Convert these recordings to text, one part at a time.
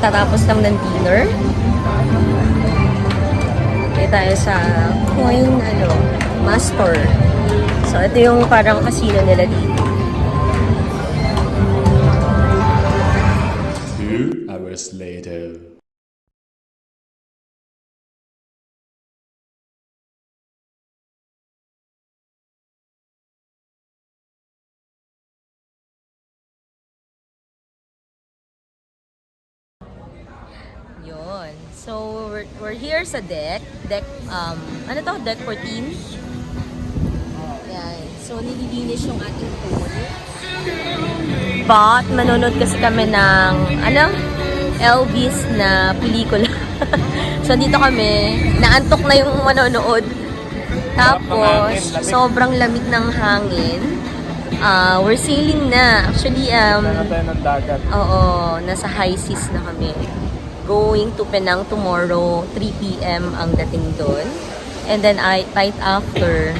Katatapos lang ng dinner. Kaya tayo sa Coin, Master. So, ito yung parang casino nila dito. 2 hours later. Yun. So, we're here sa deck. Deck, ano to? Deck 14. Yan. So, nililinis yung ating pool. But, manonood kasi kami ng, Elvis na pelikula. So, dito kami. Naantok na yung manonood. Tapos, sobrang lamig ng hangin. We're sailing na. Actually, ng dagat. oo, nasa high seas na kami. Going to Penang tomorrow, 3 p.m. ang dating doon. And then, right after,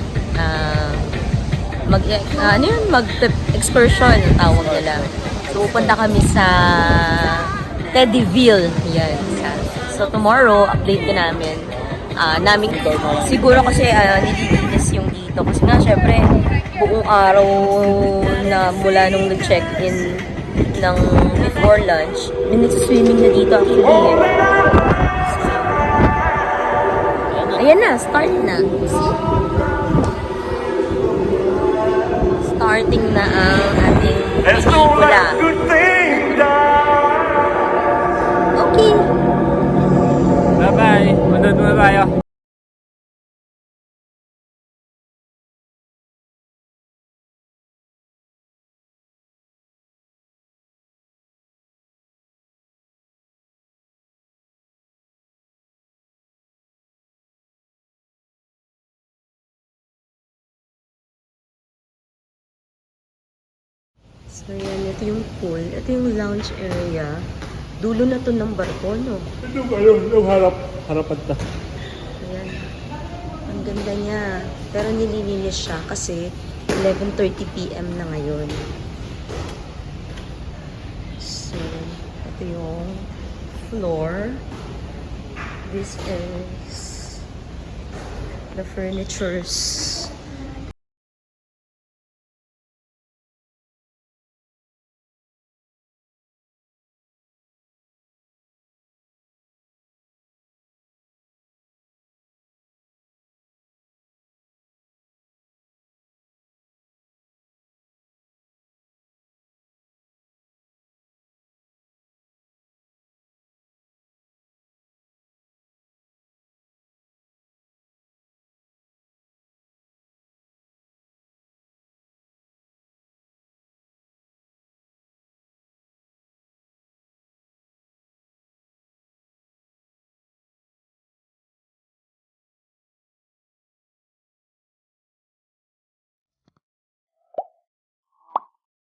mag-excursion, tawag nila. So, pupunta kami sa Teddyville. Yan. So, tomorrow, update ko namin. Siguro kasi nililinis yung dito. Kasi nga, syempre, buong araw na mula nung nag-check-in ng before lunch, may nagsiswimming na dito actually. Ayan na, start na. See? Starting na ang ating pelikula. Okay. Bye-bye. Manood muna tayo. So, yan. Ito yung pool. Ito yung lounge area. Dulo na to ng barko, no? Ito ba yung harapan ta? Ayan. Ang ganda niya. Pero nililinis siya kasi 11:30 p.m. na ngayon. So, ito yung floor. This is the furnitures.